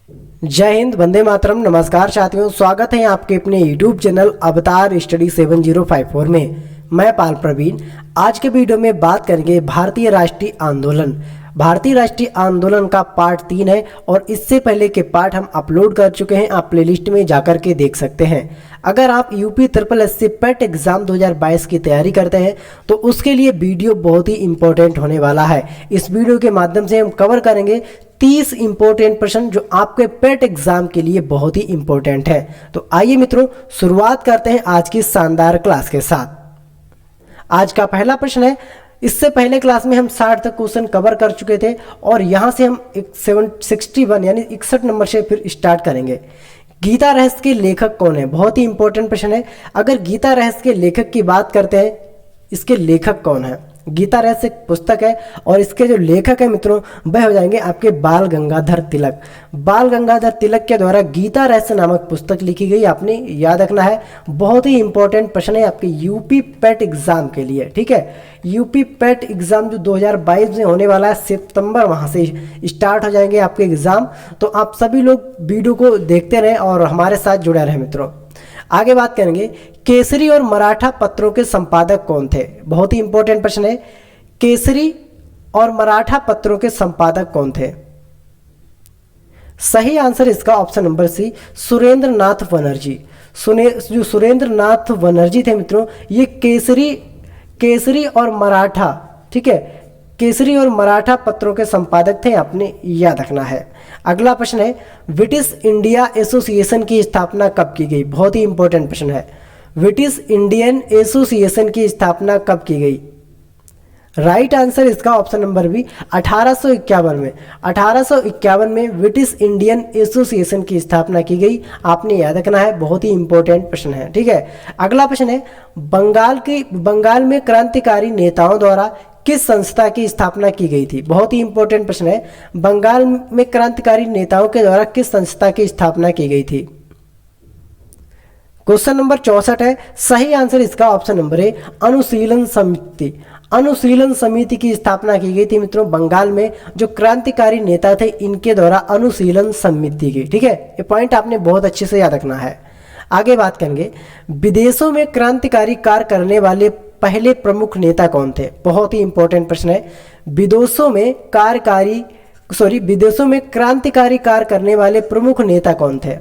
जय हिंद, वंदे मातरम। नमस्कार साथियों, स्वागत है आपके अपने YouTube चैनल अवतार स्टडी 7054 में। मैं पाल प्रवीण। आज के वीडियो में बात करेंगे भारतीय राष्ट्रीय आंदोलन। भारतीय राष्ट्रीय आंदोलन का पार्ट 3 है और इससे पहले के पार्ट हम अपलोड कर चुके हैं, आप प्लेलिस्ट में जाकर के देख सकते हैं। अगर आप यूपी ट्रिपल एससी पेट एग्जाम 2022 की तैयारी करते हैं तो उसके लिए वीडियो बहुत ही इंपॉर्टेंट होने वाला है। इस वीडियो के माध्यम से हम कवर करेंगे 30 इंपॉर्टेंट प्रश्न जो आपके पेट एग्जाम के लिए बहुत ही इंपॉर्टेंट है। तो आइए मित्रों, शुरुआत करते हैं आज की शानदार क्लास के साथ। आज का पहला प्रश्न है, इससे पहले क्लास में हम 60 तक क्वेश्चन कवर कर चुके थे और यहां से हम 61 यानी 61 नंबर से फिर स्टार्ट करेंगे। गीता रहस्य के लेखक कौन है? बहुत ही इंपॉर्टेंट प्रश्न है। अगर गीता रहस्य के लेखक की बात करते हैं, इसके लेखक कौन है? गीता रहस्य एक पुस्तक है और इसके जो लेखक है मित्रों, वह हो जाएंगे आपके बाल गंगाधर तिलक। बाल गंगाधर तिलक के द्वारा गीता रहस्य नामक पुस्तक लिखी गई, आपने याद रखना है। बहुत ही इंपॉर्टेंट प्रश्न है आपके यूपी पेट एग्जाम के लिए, ठीक है। यूपी पेट एग्जाम जो 2022 में होने वाला है, सितंबर वहां से स्टार्ट हो जाएंगे आपके एग्जाम। तो आप सभी लोग वीडियो को देखते रहें और हमारे साथ जुड़े रहें मित्रों। आगे बात करेंगे, केसरी और मराठा पत्रों के संपादक कौन थे? बहुत ही इंपॉर्टेंट प्रश्न है। केसरी और मराठा पत्रों के संपादक कौन थे? सही आंसर इसका ऑप्शन नंबर सी, सुरेंद्र नाथ बनर्जी। जो सुरेंद्र नाथ बनर्जी थे मित्रों, ये केसरी और मराठा, ठीक है, केसरी और मराठा पत्रों के संपादक थे, आपने याद रखना है। अगला प्रश्न है, ब्रिटिश इंडिया एसोसिएशन की स्थापना कब की गई? बहुत ही इंपॉर्टेंट प्रश्न है। ब्रिटिश इंडियन एसोसिएशन की स्थापना कब की गई? राइट आंसर इसका ऑप्शन नंबर बी, 1851 में। 1851 में ब्रिटिश इंडियन एसोसिएशन की स्थापना की गई, आपने याद रखना है। बहुत ही इंपॉर्टेंट प्रश्न है, ठीक है। अगला प्रश्न है, बंगाल में क्रांतिकारी नेताओं द्वारा किस संस्था की स्थापना की गई थी? बहुत ही इंपॉर्टेंट प्रश्न है। बंगाल में क्रांतिकारी नेताओं के द्वारा किस संस्था की स्थापना की गई थी? क्वेश्चन नंबर 64 है। सही आंसर इसका ऑप्शन नंबर ए, अनुशीलन समिति। अनुशीलन समिति की स्थापना की गई थी मित्रों बंगाल में। जो क्रांतिकारी नेता थे इनके द्वारा अनुशीलन समिति की, ठीक है। ये पॉइंट आपने बहुत अच्छे से याद रखना है। आगे बात करेंगे, विदेशों में क्रांतिकारी कार्य करने वाले पहले प्रमुख नेता कौन थे? बहुत ही इंपॉर्टेंट प्रश्न है। विदेशों में क्रांतिकारी कार्य करने वाले प्रमुख नेता कौन थे?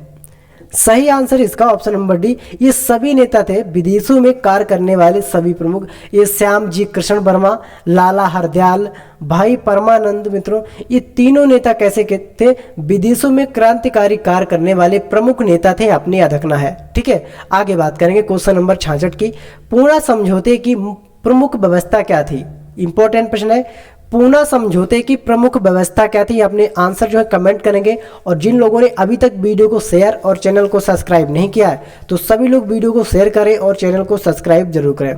सही आंसर इसका ऑप्शन नंबर डी, ये सभी नेता थे विदेशों में कार्य करने वाले सभी प्रमुख। ये श्याम जी कृष्ण वर्मा, लाला हरदयाल, भाई परमानंद मित्रों, ये तीनों नेता कैसे थे? विदेशों में क्रांतिकारी कार्य करने वाले प्रमुख नेता थे, आपने याद रखना है, ठीक है। आगे बात करेंगे क्वेश्चन नंबर 66 की, पूना समझौते की प्रमुख व्यवस्था क्या थी? इंपॉर्टेंट प्रश्न है। पूना समझौते की प्रमुख व्यवस्था क्या थी? आपने आंसर जो है कमेंट करेंगे। और जिन लोगों ने अभी तक वीडियो को शेयर और चैनल को सब्सक्राइब नहीं किया है तो सभी लोग वीडियो को शेयर करें और चैनल को सब्सक्राइब जरूर करें।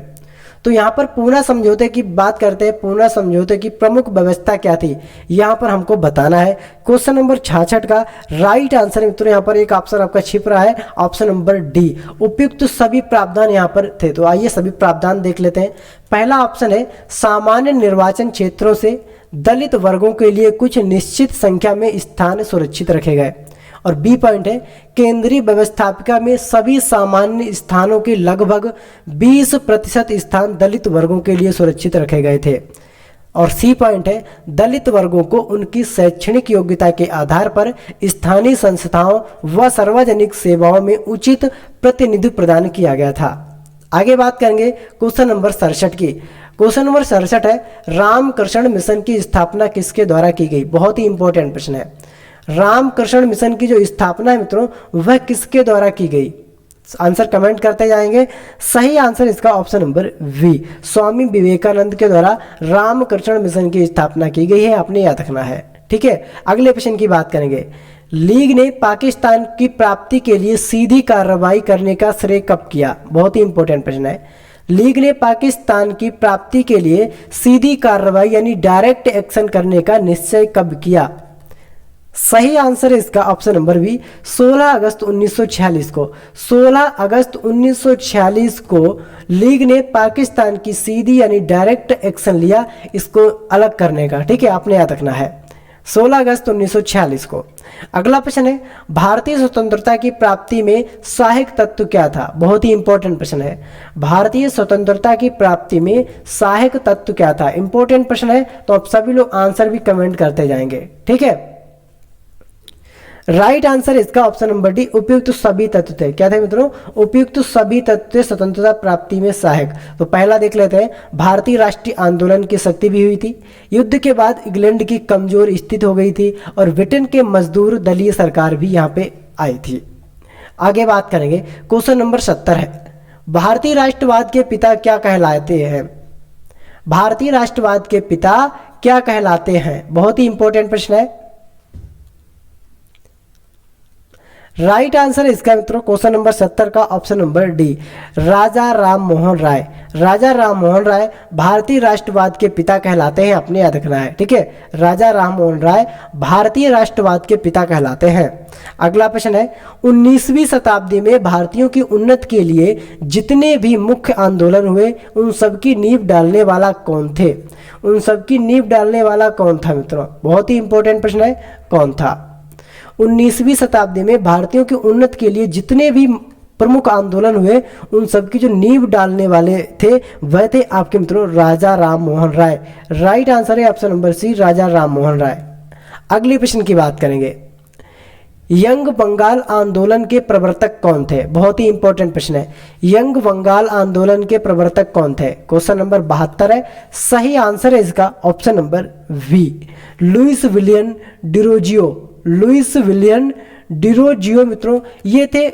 तो यहाँ पर पूना समझौते की बात करते हैं। पूना समझौते की प्रमुख व्यवस्था क्या थी, यहाँ पर हमको बताना है। क्वेश्चन नंबर 66 का राइट आंसर मित्रों, यहाँ पर एक ऑप्शन आपका छिप रहा है, ऑप्शन नंबर डी, उपयुक्त सभी प्रावधान यहाँ पर थे। तो आइए सभी प्रावधान देख लेते हैं। पहला ऑप्शन है, सामान्य निर्वाचन क्षेत्रों से दलित वर्गों के लिए कुछ निश्चित संख्या में स्थान सुरक्षित रखे गए। और बी पॉइंट है, केंद्रीय व्यवस्थापिका में सभी सामान्य स्थानों के लगभग 20% स्थान दलित वर्गों के लिए सुरक्षित रखे गए थे। और सी पॉइंट है, दलित वर्गों को उनकी शैक्षणिक योग्यता के आधार पर स्थानीय संस्थाओं व सार्वजनिक सेवाओं में उचित प्रतिनिधित्व प्रदान किया गया था। आगे बात करेंगे क्वेश्चन नंबर 67 की। क्वेश्चन नंबर 67 है, रामकृष्ण मिशन की स्थापना किसके द्वारा की गई? बहुत ही इंपॉर्टेंट प्रश्न है। रामकृष्ण मिशन की जो स्थापना है मित्रों, वह किसके द्वारा की गई? आंसर कमेंट करते जाएंगे। सही आंसर इसका option number we, Swami Vivekananda के द्वारा रामकृष्ण मिशन की स्थापना की गई है, आपने याद रखना है, ठीक है। अगले प्रश्न की बात करेंगे, लीग ने पाकिस्तान की प्राप्ति के लिए सीधी कार्रवाई करने का श्रेय कब किया? बहुत ही इंपॉर्टेंट प्रश्न है। लीग ने पाकिस्तान की प्राप्ति के लिए सीधी कार्रवाई यानी डायरेक्ट एक्शन करने का निश्चय कब किया? सही आंसर इसका ऑप्शन नंबर बी, 16 अगस्त 1946 को। 16 अगस्त 1946 को लीग ने पाकिस्तान की सीधी यानी डायरेक्ट एक्शन लिया इसको अलग करने का, ठीक है, आपने याद रखना है। 16 अगस्त 1946 को। अगला प्रश्न है, भारतीय स्वतंत्रता की प्राप्ति में सहायक तत्व क्या था? बहुत ही इंपॉर्टेंट प्रश्न है। भारतीय स्वतंत्रता की प्राप्ति में सहायक तत्व क्या था? इंपॉर्टेंट प्रश्न है, तो आप सभी लोग आंसर भी कमेंट करते जाएंगे, ठीक है। राइट आंसर इसका ऑप्शन नंबर डी, उपयुक्त सभी तत्व थे। क्या थे मित्रों? उपयुक्त सभी तत्व स्वतंत्रता प्राप्ति में सहायक। तो पहला देख लेते हैं, भारतीय राष्ट्रीय आंदोलन की शक्ति भी हुई थी, युद्ध के बाद इंग्लैंड की कमजोर स्थिति हो गई थी, और ब्रिटेन के मजदूर दलीय सरकार भी यहाँ पे आई थी। आगे बात करेंगे, क्वेश्चन नंबर 70 है, भारतीय राष्ट्रवाद के पिता क्या कहलाते हैं? भारतीय राष्ट्रवाद के पिता क्या कहलाते हैं? बहुत ही इंपॉर्टेंट प्रश्न है। राइट आंसर इसका मित्रों क्वेश्चन नंबर 70 का ऑप्शन नंबर डी, राजा राम मोहन राय। राजा राम मोहन राय भारतीय राष्ट्रवाद के पिता कहलाते हैं, अपने याद रखना है, ठीक है। राजा राम मोहन राय भारतीय राष्ट्रवाद के पिता कहलाते हैं। अगला प्रश्न है, 19वीं शताब्दी में भारतीयों की उन्नति के लिए जितने भी मुख्य आंदोलन हुए उन सबकी नींव डालने वाला कौन थे? उन सबकी नींव डालने वाला कौन था मित्रों? बहुत ही इंपॉर्टेंट प्रश्न है, कौन था? 19वीं शताब्दी में भारतीयों की उन्नति के लिए जितने भी प्रमुख आंदोलन हुए उन सबकी जो नींव डालने वाले थे वह थे आपके मित्रों राजा राम मोहन राय। राइट आंसर है ऑप्शन नंबर सी, राजा राम मोहन राय। अगले प्रश्न की बात करेंगे, यंग बंगाल आंदोलन के प्रवर्तक कौन थे? बहुत ही इंपॉर्टेंट प्रश्न है। यंग बंगाल आंदोलन के प्रवर्तक कौन थे? क्वेश्चन नंबर 72 है। सही आंसर है इसका option number B, Louis William Derozio. Louis William Derozio मित्रों ये थे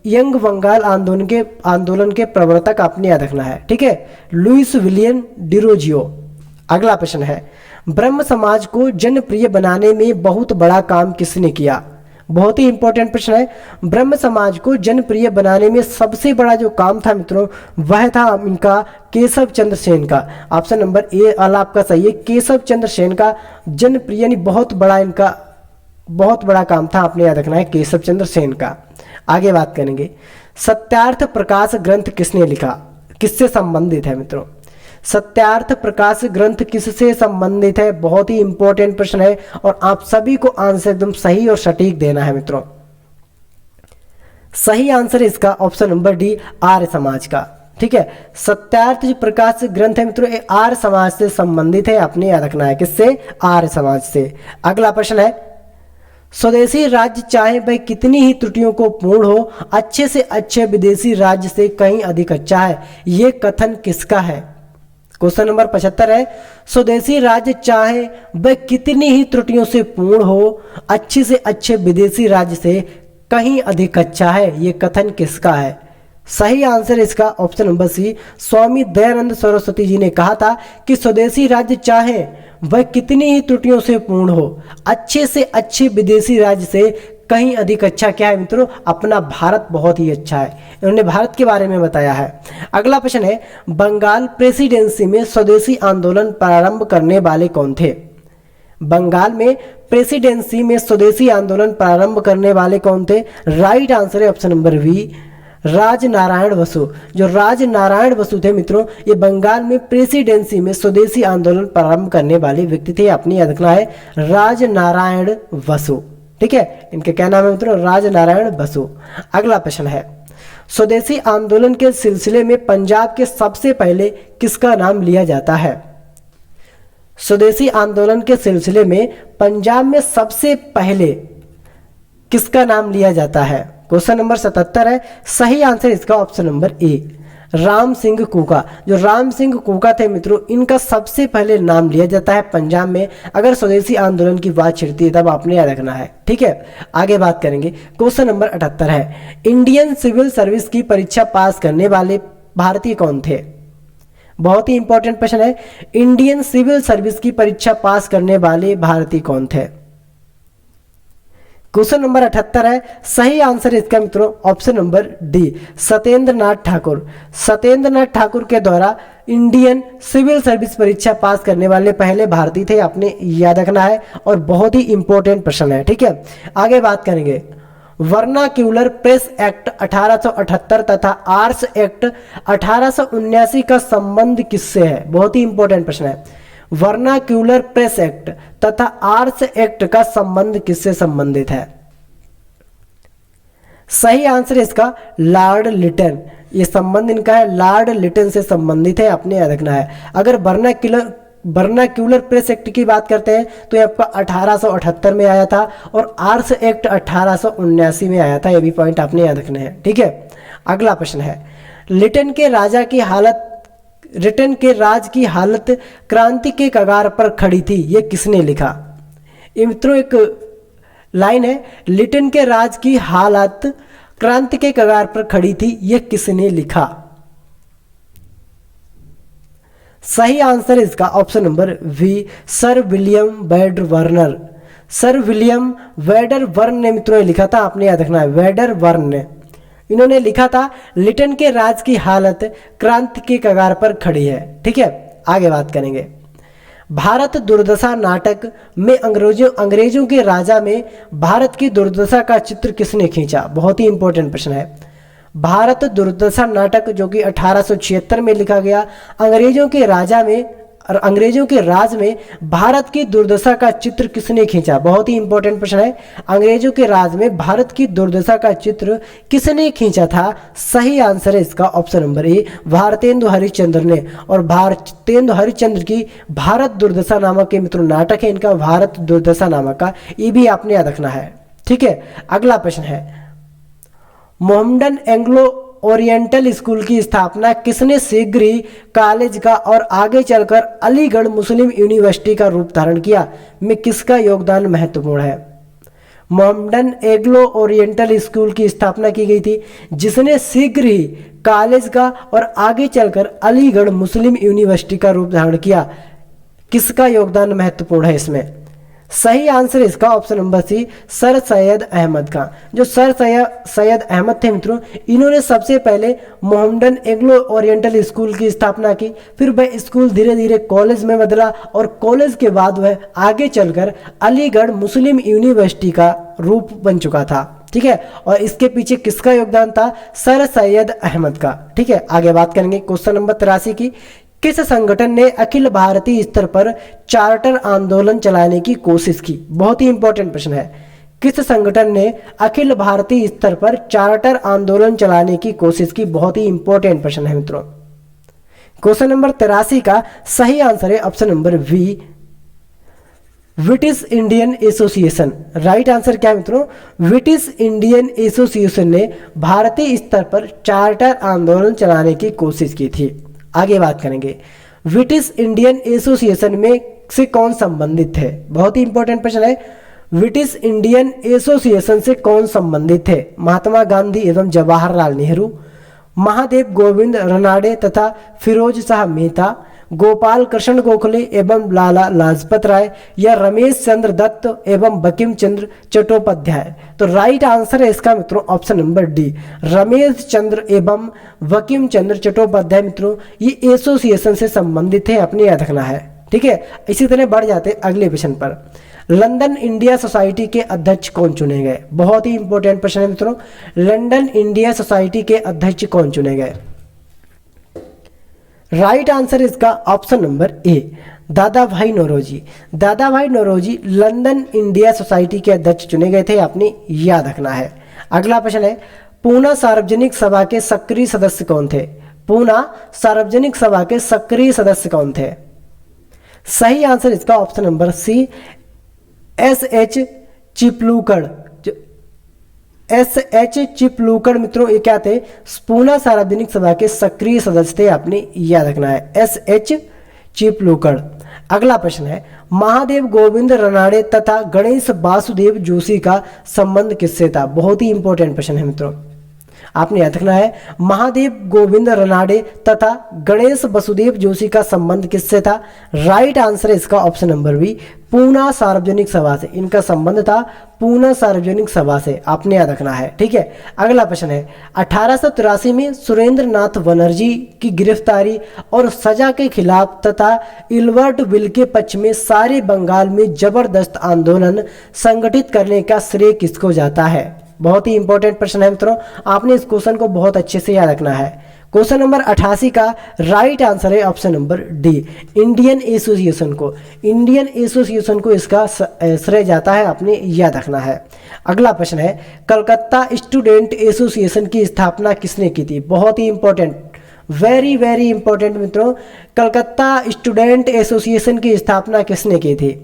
यंग बंगाल आंदोलन के प्रवर्तक, आपने याद रखना है, ठीक है, लुइस विलियम डिरोजियो। अगला प्रश्न है, ब्रह्म समाज को जनप्रिय बनाने में बहुत बड़ा काम किसने किया? बहुत ही इंपॉर्टेंट प्रश्न है। ब्रह्म समाज को जनप्रिय बनाने में सबसे बड़ा जो काम था मित्रों वह था इनका केशव चंद्र सेन का। ऑप्शन नंबर ए वाला आपका सही है, केशव चंद्र सेन का जनप्रिय यानी बहुत बड़ा काम था, आपने याद रखना है, केशव चंद्र सेन का। आगे बात करेंगे, सत्यार्थ प्रकाश ग्रंथ किसने लिखा? किससे संबंधित है मित्रों? सत्यार्थ प्रकाश ग्रंथ किससे संबंधित है? बहुत ही इंपॉर्टेंट प्रश्न है और आप सभी को आंसर एकदम सही और सटीक देना है मित्रों। सही आंसर इसका option number D, Arya Samaj का, ठीक है। सत्यार्थ जो प्रकाश ग्रंथ है मित्रों ये आर्य समाज से संबंधित है, आपने याद रखना है, किससे? आर्य समाज से। अगला प्रश्न है, स्वदेशी राज्य चाहे वह कितनी ही त्रुटियों को पूर्ण हो, अच्छे से अच्छे विदेशी राज्य से कहीं अधिक अच्छा है, ये कथन किसका है? क्वेश्चन नंबर 75 है, स्वदेशी राज्य चाहे वह कितनी ही त्रुटियों से पूर्ण हो, अच्छे से अच्छे विदेशी राज्य से कहीं अधिक अच्छा है, ये कथन किसका है? सही आंसर इसका ऑप्शन नंबर सी, स्वामी दयानंद सरस्वती जी ने कहा था कि स्वदेशी राज्य चाहे वह कितनी ही त्रुटियों से पूर्ण हो, अच्छे से अच्छे विदेशी राज्य से कहीं अधिक अच्छा क्या है मित्रों? अपना भारत बहुत ही अच्छा है। इन्होंने भारत के बारे में बताया है। अगला प्रश्न है, बंगाल प्रेसिडेंसी में स्वदेशी आंदोलन प्रारंभ करने वाले कौन थे? बंगाल में प्रेसिडेंसी में स्वदेशी आंदोलन प्रारंभ करने वाले कौन थे? राइट आंसर है option number B, Rajnarayan Basu. जो राजनारायण बसु थे मित्रों ये बंगाल में प्रेसिडेंसी में स्वदेशी आंदोलन प्रारंभ करने वाले व्यक्ति थे, आपने याद रखना है, राजनारायण बसु, ठीक है। इनके क्या नाम है मित्रों? राजनारायण बसु। अगला प्रश्न है, स्वदेशी आंदोलन के सिलसिले में पंजाब के सबसे पहले किसका नाम लिया जाता है? स्वदेशी आंदोलन के सिलसिले में पंजाब में सबसे पहले किसका नाम लिया जाता है? क्वेश्चन नंबर 77 है। सही आंसर इसका option number A, Ram Singh Kuka. जो राम सिंह कूका थे मित्रों इनका सबसे पहले नाम लिया जाता है पंजाब में, अगर स्वदेशी आंदोलन की बात छिड़ती है तब आपने याद रखना है, ठीक है। आगे बात करेंगे, क्वेश्चन नंबर 78 है, इंडियन सिविल सर्विस की परीक्षा पास करने वाले भारतीय कौन थे? बहुत ही इंपॉर्टेंट प्रश्न है, इंडियन सिविल सर्विस की परीक्षा पास करने वाले भारतीय कौन थे? क्वेश्चन नंबर 78 है। सही आंसर इसका मित्रों option number D, Satyendra Nath Thakur. Satyendra Nath Thakur के द्वारा इंडियन सिविल सर्विस परीक्षा पास करने वाले पहले भारतीय थे, आपने याद रखना है और बहुत ही इंपॉर्टेंट प्रश्न है, ठीक है। आगे बात करेंगे, वर्नाक्यूलर प्रेस एक्ट 1878 तथा आर्स एक्ट 1879 का संबंध किससे है? बहुत ही इंपॉर्टेंट प्रश्न है। वर्नाक्यूलर प्रेस एक्ट तथा आर्स एक्ट का संबंध किससे संबंधित है? सही आंसर इसका लॉर्ड लिटन। ये संबंध इनका है लॉर्ड लिटन से संबंधित है, आपने याद रखना है। अगर वर्नाक्यूलर प्रेस एक्ट की बात करते हैं तो ये आपका 1878 में आया था और आर्स एक्ट 1879 में आया था। ये भी पॉइंट आपने याद रखने हैं, ठीक है। अगला प्रश्न है, लिटन के राज की हालत क्रांति के कगार पर खड़ी थी, ये किसने लिखा? ये मित्रों एक लाइन है, लिटन के राज की हालत क्रांति के कगार पर खड़ी थी, ये किसने लिखा? सही आंसर इसका option number B, sir William Wedderburn. Sir William Wedderburn ने मित्रों लिखा था, आपने याद रखना है, वेडर वर्न ने इन्होंने लिखा था लिटन के राज की हालत क्रांति के कगार पर खड़ी है, ठीक है। आगे बात करेंगे, भारत दुर्दशा नाटक में अंग्रेजों के राजा में भारत की दुर्दशा का चित्र किसने खींचा? बहुत ही इंपॉर्टेंट प्रश्न है। भारत दुर्दशा नाटक जो कि 1876 में लिखा गया, अंग्रेजों के राज में भारत की दुर्दशा का चित्र किसने खींचा? बहुत ही इंपॉर्टेंट प्रश्न है। अंग्रेजों के राज में भारत की दुर्दशा का चित्र किसने खींचा था? सही आंसर है इसका ऑप्शन नंबर ए, भारतेंदु हरिश्चंद्र ने। और भारतेंदु हरिश्चंद्र की भारत दुर्दशा नामक के मित्रों नाटक है इनका, भारत दुर्दशा नामक का, ये भी आपने याद रखना है, ठीक है। अगला प्रश्न है, मोहम्मडन एंग्लो ओरिएंटल स्कूल की स्थापना किसने शीघ्र ही कॉलेज का और आगे चलकर अलीगढ़ मुस्लिम यूनिवर्सिटी का रूप धारण किया, में किसका योगदान महत्वपूर्ण है? मोहम्मडन एंग्लो ओरिएंटल स्कूल की स्थापना की गई थी, जिसने शीघ्र ही कॉलेज का और आगे चलकर अलीगढ़ मुस्लिम यूनिवर्सिटी का रूप धारण किया, किसका योगदान महत्वपूर्ण है इसमें? सही आंसर इसका option number C, sir Syed Ahmed Khan. जो सर सैयद अहमद थे मित्रों, इन्होंने सबसे पहले मोहम्मडन एंग्लो ओरिएंटल स्कूल की स्थापना की, फिर वह स्कूल धीरे धीरे कॉलेज में बदला और कॉलेज के बाद वह आगे चलकर अलीगढ़ मुस्लिम यूनिवर्सिटी का रूप बन चुका था, ठीक है। और इसके पीछे किसका योगदान था? सर सैयद अहमद का, ठीक है। आगे बात करेंगे क्वेश्चन नंबर 83 की, किस संगठन ने अखिल भारतीय स्तर पर चार्टर आंदोलन चलाने की कोशिश की? बहुत ही इंपॉर्टेंट प्रश्न है। किस संगठन ने अखिल भारतीय स्तर पर चार्टर आंदोलन चलाने की कोशिश की? बहुत ही इंपॉर्टेंट प्रश्न है मित्रों। क्वेश्चन नंबर 83 का सही आंसर है option number B, British Indian association. Right answer क्या है मित्रों? ब्रिटिश इंडियन एसोसिएशन ने भारतीय स्तर पर चार्टर आंदोलन चलाने की कोशिश की थी। आगे बात करेंगे, ब्रिटिश इंडियन एसोसिएशन में से कौन संबंधित है? बहुत ही इंपॉर्टेंट प्रश्न है। ब्रिटिश इंडियन एसोसिएशन से कौन संबंधित है? महात्मा गांधी एवं जवाहरलाल नेहरू, महादेव गोविंद रनाडे तथा फिरोज शाह मेहता, गोपाल कृष्ण गोखले एवं लाला लाजपत राय, या रमेश चंद्र दत्त एवं बंकिम चंद्र चट्टोपाध्याय। तो राइट आंसर है इसका मित्रों option number D, Ramesh Chandra एवं बंकिम चंद्र चट्टोपाध्याय मित्रों ये एसोसिएशन से संबंधित है, अपने याद रखना है, ठीक है। इसी तरह बढ़ जाते अगले प्रश्न पर, लंदन इंडिया सोसाइटी के अध्यक्ष कौन चुने गए? बहुत ही इंपॉर्टेंट प्रश्न है मित्रों, लंदन इंडिया सोसाइटी के अध्यक्ष कौन चुने गए? राइट आंसर इसका ऑप्शन नंबर ए, दादा भाई नौरोजी। दादा भाई नौरोजी लंदन इंडिया सोसाइटी के अध्यक्ष चुने गए थे, आपने याद रखना है। अगला प्रश्न है, पूना सार्वजनिक सभा के सक्रिय सदस्य कौन थे? पूना सार्वजनिक सभा के सक्रिय सदस्य कौन थे? सही आंसर इसका option number C, S H. Chiplunkar. S H. Chiplunkar मित्रों ये क्या थे? पूना सार्वजनिक सभा के सक्रिय सदस्य थे, आपने याद रखना है, एस.एच. चिपलूकड़। अगला प्रश्न है, महादेव गोविंद रनाडे तथा गणेश वासुदेव जोशी का संबंध किससे था? बहुत ही इंपॉर्टेंट प्रश्न है मित्रों, आपने याद रखना है। महादेव गोविंद रनाडे तथा गणेश वसुदेव जोशी का संबंध किससे था? राइट आंसर है इसका ऑप्शन नंबर बी, पूना सार्वजनिक सभा से। इनका संबंध था पूना सार्वजनिक सभा से, आपने याद रखना है, ठीक है। अगला प्रश्न है, 1883 में सुरेंद्र नाथ बनर्जी की गिरफ्तारी और सजा के खिलाफ तथा इल्बर्ट बिल के पक्ष में सारे बंगाल में जबरदस्त आंदोलन संगठित करने का श्रेय किसको जाता है? बहुत ही इंपॉर्टेंट प्रश्न है मित्रों, आपने इस क्वेश्चन को बहुत अच्छे से याद रखना है। क्वेश्चन नंबर 88 का राइट आंसर है option number D, Indian association को। इंडियन एसोसिएशन को इसका श्रेय जाता है, आपने याद रखना है। अगला प्रश्न है, कलकत्ता स्टूडेंट एसोसिएशन की स्थापना किसने की थी? बहुत ही इंपॉर्टेंट, वेरी वेरी इंपॉर्टेंट मित्रों, कलकत्ता स्टूडेंट एसोसिएशन की स्थापना किसने की थी?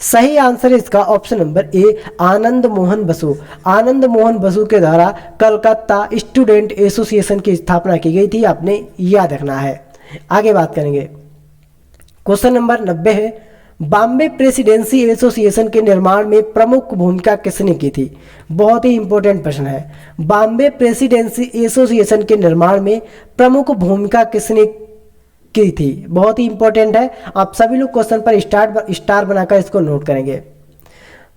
सही आंसर है इसका ऑप्शन नंबर ए, आनंद मोहन बसु। आनंद मोहन बसु के द्वारा कलकत्ता स्टूडेंट एसोसिएशन की स्थापना की गई थी, आपने याद रखना है। आगे बात करेंगे, क्वेश्चन नंबर 90 है, बॉम्बे प्रेसिडेंसी एसोसिएशन के निर्माण में प्रमुख भूमिका किसने की थी? बहुत ही इंपॉर्टेंट प्रश्न है। बॉम्बे प्रेसिडेंसी एसोसिएशन के निर्माण में प्रमुख भूमिका किसने की थी? बहुत ही इंपॉर्टेंट है, आप सभी लोग क्वेश्चन पर स्टार बनाकर इसको नोट करेंगे।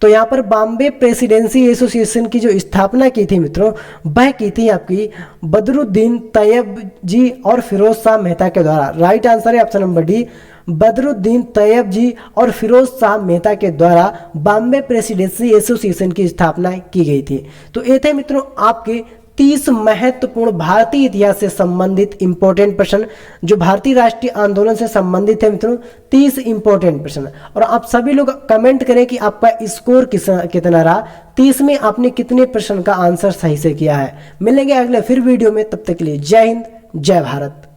तो यहाँ पर बॉम्बे प्रेसिडेंसी एसोसिएशन की जो स्थापना की थी मित्रों, वह की थी आपकी बदरुद्दीन तैयब जी और फिरोज शाह मेहता के द्वारा। राइट आंसर है option number D, Badruddin Tyabji और फिरोज शाह मेहता के द्वारा बॉम्बे प्रेसिडेंसी एसोसिएशन की स्थापना की गई थी। तो ये थे मित्रों आपके 30 महत्वपूर्ण भारतीय इतिहास से संबंधित इंपॉर्टेंट प्रश्न, जो भारतीय राष्ट्रीय आंदोलन से संबंधित है मित्रों, 30 इंपॉर्टेंट प्रश्न। और आप सभी लोग कमेंट करें कि आपका स्कोर कितना रहा, 30 में आपने कितने प्रश्न का आंसर सही से किया है। मिलेंगे अगले फिर वीडियो में, तब तक के लिए जय हिंद, जय भारत।